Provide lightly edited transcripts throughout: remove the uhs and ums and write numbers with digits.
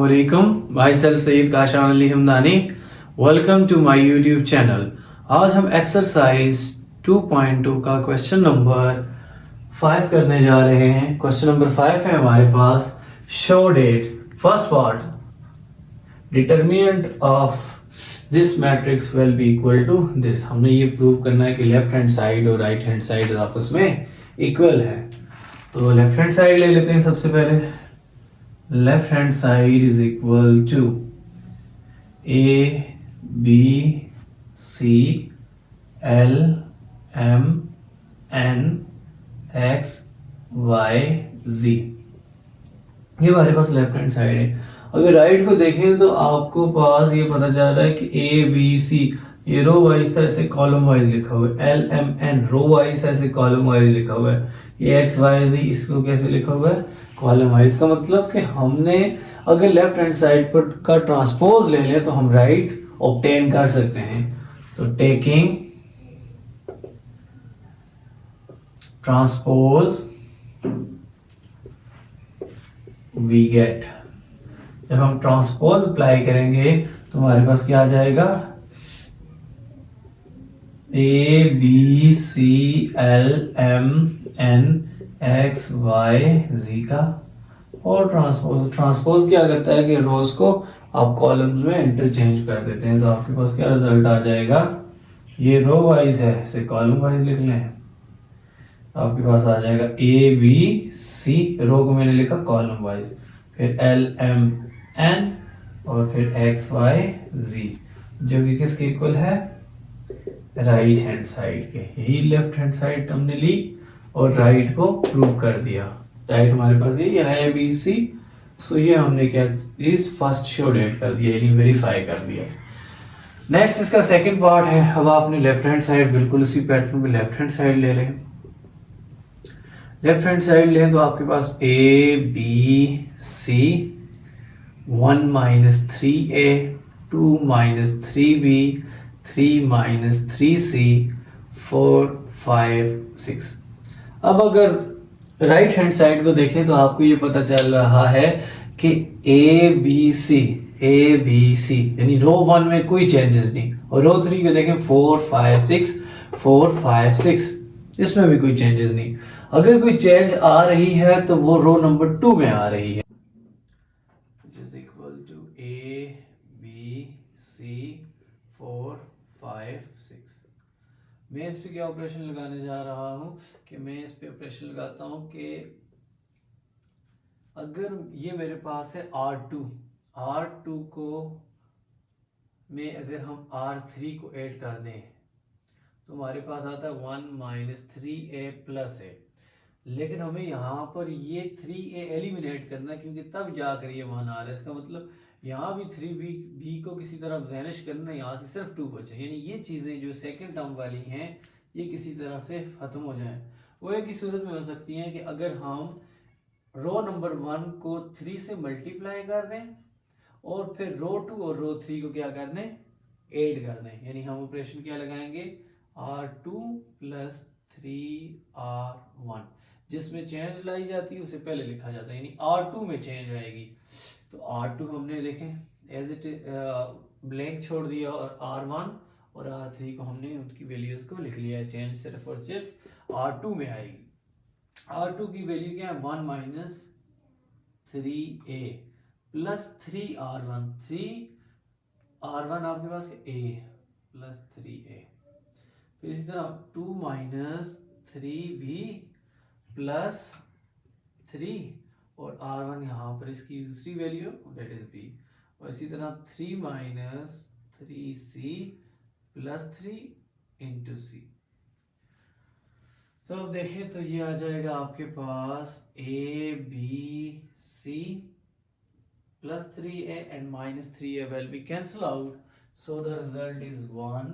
अस्सलामुअलैकुम। Myself Syed Kashan Ali Hamdani. Welcome to my YouTube channel. आज हम एक्सरसाइज 2.2 का क्वेश्चन नंबर 5 करने जा रहे हैं। क्वेश्चन नंबर 5 है हमारे पास। Show that first part, determinant of this matrix will be equal to this. हमने ये प्रूव करना है कि लेफ्ट हैंड साइड और राइट हैंड साइड आपस में इक्वल है। तो लेफ्ट हैंड साइड ले लेते हैं सबसे पहले। left hand side is equal to A B C L M N X Y Z। ये हमारे पास लेफ्ट हैंड साइड है। अगर राइट को देखें तो आपको पास ये पता चल रहा है कि ए बी सी ये रो वाइज था, ऐसे कॉलम वाइज लिखा हुआ है। L M N row wise था, ऐसे कॉलम वाइज लिखा हुआ है। ये एक्स वाई जी इसको कैसे लिखा हुआ है, कॉलम वाइज। का मतलब कि हमने अगर लेफ्ट हैंड साइड पर का ट्रांसपोज ले लें तो हम राइट ऑब्टेन कर सकते हैं। तो टेकिंग ट्रांसपोज वी गेट। जब हम ट्रांसपोज अप्लाई करेंगे तो हमारे पास क्या आ जाएगा, A B C L M N X Y Z का। और ट्रांसपोज क्या करता है कि रोज को आप कॉलम्स में इंटरचेंज कर देते हैं। तो आपके पास क्या रिजल्ट आ जाएगा, ये रो वाइज है, इसे कॉलम वाइज लिख लें। आपके पास आ जाएगा ए बी सी, रो को मैंने लिखा कॉलम वाइज, फिर एल एम एन और फिर एक्स वाई जी, जो कि किसके इक्वल है, राइट हैंड साइड के। यही लेफ्ट हैंड साइड हमने ली और राइट को प्रूव कर दिया। राइट हमारे पास ये है बी सी। सो ये हमने क्या चीज फर्स्ट शो डेट कर दिया, यानी वेरीफाई कर दिया। नेक्स्ट इसका सेकंड पार्ट है। अब आपने लेफ्ट हैंड साइड बिल्कुल उसी पैटर्न में लेफ्ट हैंड साइड ले लें। लेफ्ट हैंड साइड लें तो आपके पास A B C 1 minus 3a 2 minus 3b 3 minus 3c 4 5 6। अब अगर राइट हैंड साइड को देखें तो आपको ये पता चल रहा है कि ए बी सी यानी रो 1 में कोई चेंजेस नहीं, और रो 3 को देखें 4 5 6 4 5 6, इसमें भी कोई चेंजेस नहीं। अगर कोई चेंज आ रही है तो वो रो नंबर 2 में आ रही है, which is equal to A B C 4 5 6। मैं इस पे क्या ऑपरेशन लगाने जा रहा हूं कि मैं इस पे ऑपरेशन लगाता हूं कि अगर ये मेरे पास है R2 को में अगर हम R3 को ऐड कर दें तो हमारे पास आता है 1 माइनस 3a प्लस a। लेकिन हमें यहाँ पर ये 3a एलिमिनेट करना है, क्योंकि तब जाकर ये 1 आ रहा है। इसका मतलब यहाँ भी 3b को किसी तरह वैनिश करना है, यहाँ से सिर्फ 2 बचे। यानी ये चीज़ें जो सेकंड टर्म वाली हैं ये किसी तरह से खत्म हो जाएं। वो एक ही सूरत में हो सकती हैं कि अगर हम रो नंबर 1 को 3 से मल्टीप्लाई कर दें और फिर रो 2 और रो 3 को क्या कर दें, ऐड कर दें। यानी हम ऑपरेशन क्या लगाएंगे, R2 प्लस 3R1, जिसमें चेंज लाई जाती है उसे पहले लिखा जाता है, यानी R2 में चेंज आएगी। तो R2 हमने देखें एज इट ब्लैंक छोड़ दिया, और R1 और R3 को हमने उसकी वैल्यूज को लिख लिया है। चेंज सिर्फ और सिर्फ R2 में आएगी। R2 की वैल्यू क्या है, 1 minus 3a plus 3R1 3R1 आपके पास a प्लस 3a। फिर इसी तरह 2 माइनस 3b प्लस 3 और R1 यहाँ पर इसकी दूसरी वैल्यू डेट इज b, और इसी तरह 3 minus 3c plus 3 into c। तो अब देखें तो ये आ जाएगा आपके पास a b c plus 3a and minus 3a will be cancel out, so the result is 1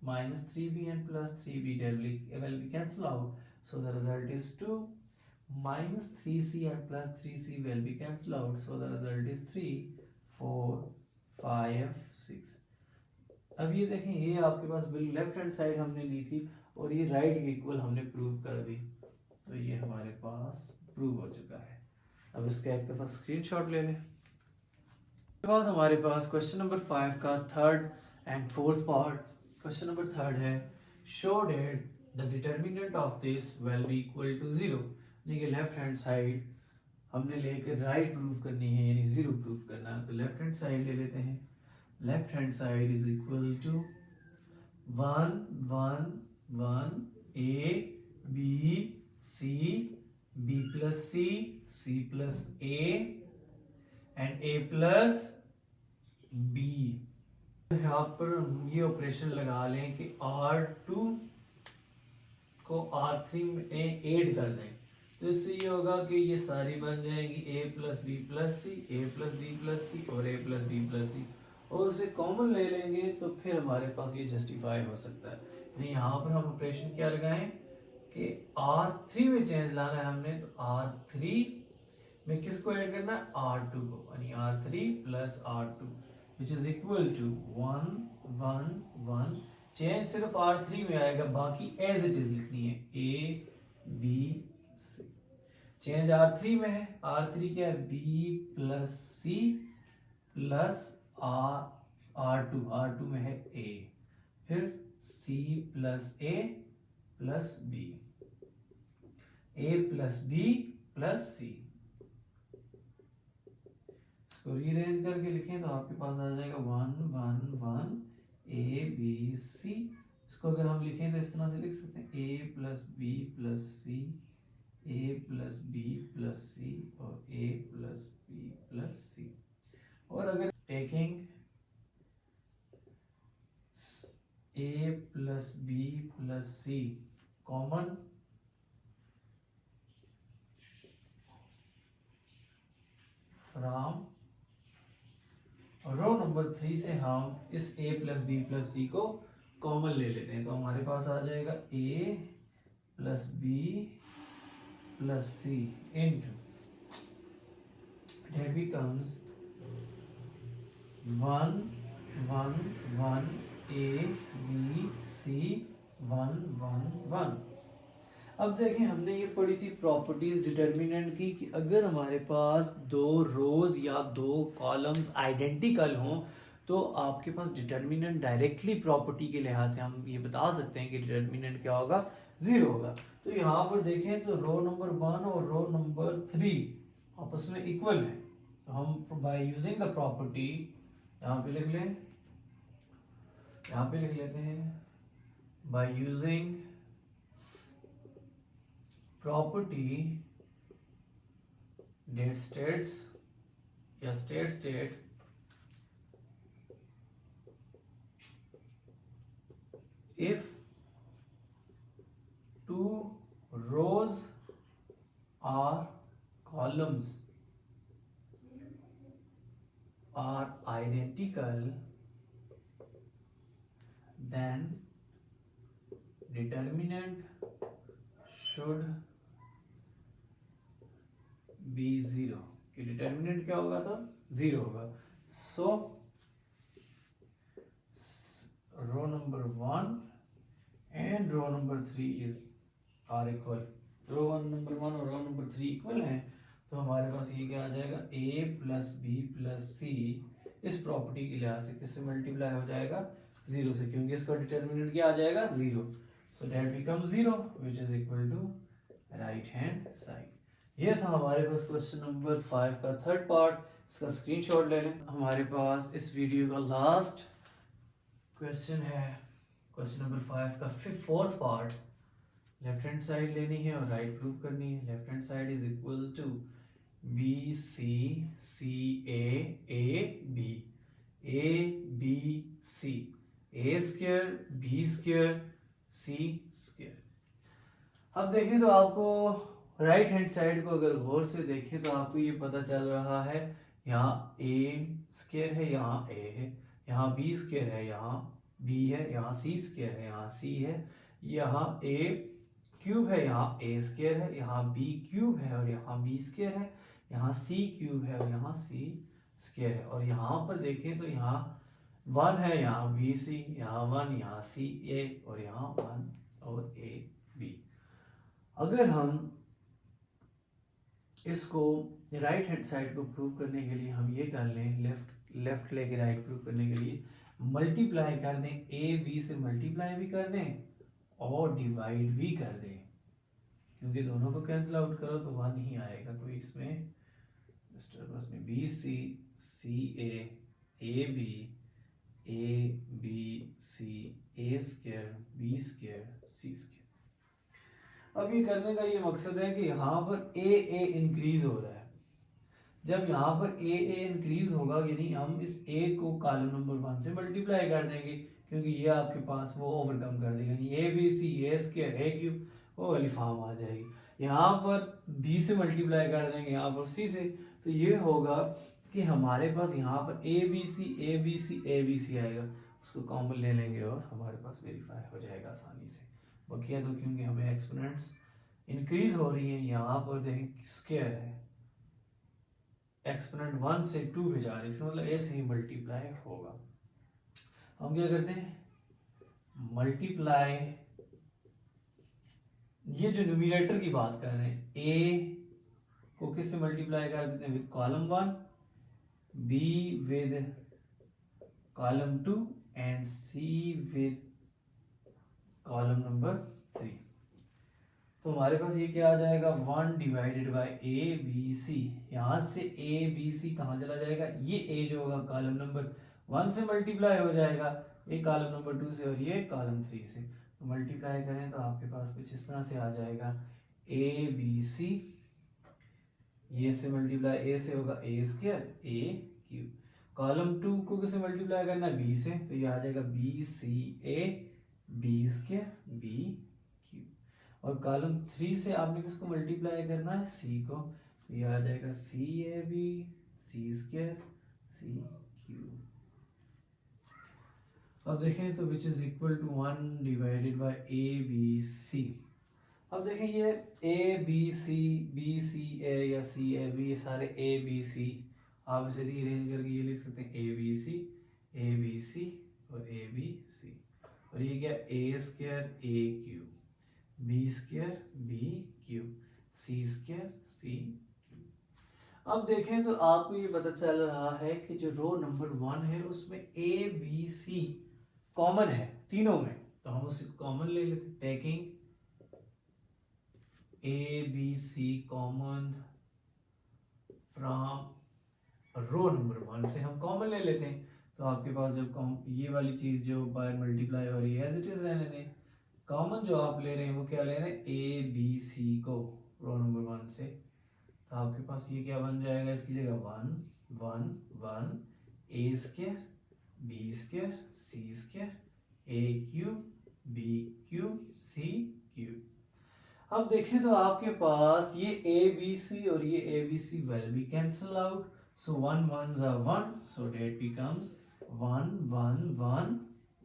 minus 3b and plus 3b will be cancel out, so the result is 2 minus 3c and plus 3c will be cancel out, so the result is 3 4 5 6। अब ये देखें ये आपके पास बिल्कुल left hand side हमने ली थी और ये राइट के इक्वल हमने प्रूव कर दी। तो ये हमारे पास प्रूव हो चुका है। अब इसका एक दफ़ा स्क्रीनशॉट ले लें। उसके बाद हमारे पास क्वेश्चन नंबर 5 का third and fourth part. Question number third है show that the determinant of this will be equal to 0, यानी कि लेफ्ट हैंड साइड हमने लेकर राइट प्रूव करनी है, यानी 0 प्रूव करना है। तो लेफ्ट हैंड साइड ले लेते हैं। Left hand side is equal to 1 1 1 a b c b plus c plus a and a plus b। यहाँ पर हम ये ऑपरेशन लगा लें कि R2 को R3 में ऐड कर दें, तो इससे ये होगा कि ये सारी बन जाएगी a plus B plus C, A plus B plus C और a plus B plus C, और उसे कॉमन ले लेंगे तो फिर हमारे पास ये जस्टिफाई हो सकता है। नहीं, यहाँ पर हम ऑपरेशन क्या लगाएं कि R3 में चेंज लाना है हमने, तो R3 में किसको ऐड करना है, R2 को, यानी R3 plus R2 which is equal to 1 1 1। Change सिर्फ R3 में आएगा, बाकी एज इट इज लिखनी है A B C। Change R3 में है, R3 क्या है, B plus C plus R2 में है A, फिर C plus A plus B, A plus B plus C। इसको रीअरेंज करके लिखें तो आपके पास आ जाएगा 1 1 1 A B C। इसको अगर हम लिखें तो इस तरह से लिख सकते हैं A plus B plus C, A plus B plus C और A plus B plus C. और अगर taking A plus B plus C common, from row number 3 से हम इस a plus B plus C को कॉमन ले लेते हैं, तो हमारे पास आ जाएगा a plus B plus C into det becomes 1 1 1 a b c 1 1 1। अब देखें, हमने ये पढ़ी थी प्रॉपर्टीज डिटर्मिनेंट की कि अगर हमारे पास दो रोज या दो कॉलम्स आइडेंटिकल हों तो आपके पास डिटर्मिनेंट डायरेक्टली प्रॉपर्टी के लिहाज से हम ये बता सकते हैं कि डिटर्मिनेंट क्या होगा, 0 होगा। तो यहाँ पर देखें तो रो नंबर 1 और रो नंबर 3 आपस में इक्वल है, तो हम बाय यूजिंग द प्रॉपर्टी यहाँ पे लिख लें, यहाँ पे लिख लेते हैं by using property that states या state if two rows or columns are identical then determinant should be 0, कि डिटर्मिनेंट क्या होगा, तो 0 होगा। So row number 1 and row number 3 are equal, row number 1 और रो नंबर 3 इक्वल हैं, तो हमारे पास ये क्या आ जाएगा, a प्लस बी प्लस सी इस प्रॉपर्टी के लिहाज से किससे मल्टीप्लाई हो जाएगा, 0 से, क्योंकि इसका डिटर्मिनेंट क्या आ जाएगा, 0। So that become 0 which is equal to right hand side. ये था हमारे पास क्वेश्चन नंबर 5 का थर्ड पार्ट, इसका स्क्रीनशॉट ले लें। हमारे पास इस वीडियो का लास्ट क्वेश्चन है क्वेश्चन नंबर 5 का fourth part. Left hand side लेनी है और राइट प्रूव करनी है। Left hand side is equal to B C C A B, A B C, A square B square C square. अब देखें तो आपको राइट हैंड साइड को अगर गौर से देखें तो आपको ये पता चल रहा है, यहाँ ए स्क्वायर है, यहाँ ए है, यहाँ बी स्क्वायर है, यहाँ बी है, यहाँ सी स्क्वायर है, यहाँ सी है, यहाँ ए क्यूब है, यहाँ ए स्क्वायर है, यहाँ बी क्यूब है और यहाँ बी स्क्वायर है, यहाँ सी क्यूब है और यहाँ सी स्क्वायर है। और यहाँ पर देखें तो यहाँ 1 है, यहाँ बी सी, यहाँ 1, यहाँ सी ए और यहाँ 1 और ए बी। अगर हम इसको राइट हैंड साइड को प्रूव करने के लिए हम ये कर लें, लेफ्ट लेके राइट प्रूव करने के लिए मल्टीप्लाई कर दें, ए बी से मल्टीप्लाई भी कर दें और डिवाइड भी कर दें, क्योंकि दोनों को कैंसिल आउट करो तो 1 ही आएगा, कोई इसमें डिस्टर्बेंस नहीं। B C C A B C A square B square C square. अब ये करने का ये मकसद है कि यहाँ पर ए इंक्रीज हो रहा है। जब यहाँ पर ए इंक्रीज होगा यानी हम इस ए को कॉलम नंबर 1 से मल्टीप्लाई कर देंगे, क्योंकि ये आपके पास वो ओवरकम कर देगा, A B C A square A cube वो वाली फॉर्म आ जाएगी। यहाँ पर बी से मल्टीप्लाई कर देंगे, यहाँ पर सी से, तो ये होगा कि हमारे पास यहाँ पर ए बी सी आएगा, उसको कॉमन ले लेंगे और हमारे पास वेरीफाई हो जाएगा आसानी से। बकिया तो क्योंकि हमें एक्सपोनेंट्स इंक्रीज हो रही हैं, यहाँ पर देखें स्क्वायर है, एक्सपोनेंट 1 से 2 पे जा रही है, इसका मतलब ए से ही मल्टीप्लाई होगा। हम क्या करते हैं, मल्टीप्लाई, ये जो न्यूमरेटर की बात कर रहे हैं, ए को किससे मल्टीप्लाई कर देते हैं, with column 1, B with column 2 and C with column number 3। तो हमारे पास ये क्या आ जाएगा, 1 divided by A B C. यहाँ से ए बी सी कहाँ चला जाएगा, ये ए जो होगा कॉलम नंबर 1 से मल्टीप्लाई हो जाएगा, ये कॉलम नंबर 2 से और ये कॉलम 3 से। तो मल्टीप्लाई करें तो आपके पास कुछ इस तरह से आ जाएगा, ए बी सी, ये से मल्टीप्लाई ए से होगा ए स्क्वायर ए क्यूब, कॉलम 2 को किससे मल्टीप्लाई करना है, बी से, तो ये आ जाएगा B C A B square B cube, और कॉलम 3 से आपने किसको मल्टीप्लाई करना है, सी को, तो ये आ जाएगा C A B C square C cube. अब देखें तो which is equal to 1 divided by A B C. अब देखें ये ए बी सी ए या सी ए बी, ये सारे ए बी सी, आप इसे रीअरेंज करके ये लिख सकते हैं ए बी सी और ए बी सी, और ये क्या, A square A cube B square B cube C square C cube. अब देखें तो आपको ये पता चल रहा है कि जो रो नंबर 1 है उसमें ए बी सी कॉमन है तीनों में, तो हम उसे कॉमन ले लेते हैं, taking A B C common from row number 1 से हम कॉमन ले लेते हैं। तो आपके पास जब ये वाली चीज जो बाय मल्टीप्लाई हो रही है एज इट इज रहने दें, कॉमन जो आप ले रहे हैं वो क्या ले रहे हैं, ए बी सी को रो नंबर 1 से, तो आपके पास ये क्या बन जाएगा, इसकी जगह 1 1 1 ए square B square C square A cube B cube C cube. अब देखें तो आपके पास ये ए बी सी और ये A B C will be cancel out, so 1 1s are 1, so that becomes 1 1 1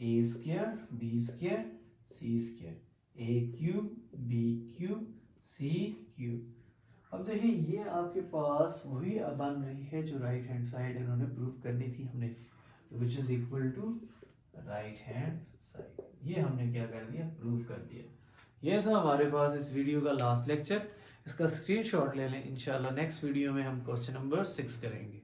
a square b square c square a cube b cube c cube। अब देखें ये आपके पास वही बन रही है जो राइट हैंड साइड इन्होंने प्रूव करनी थी हमने, which is equal to right hand side, ये हमने क्या कर दिया, प्रूव कर दिया। ये था हमारे पास इस वीडियो का लास्ट लेक्चर, इसका स्क्रीनशॉट ले लें, इंशाल्लाह नेक्स्ट वीडियो में हम क्वेश्चन नंबर 6 करेंगे।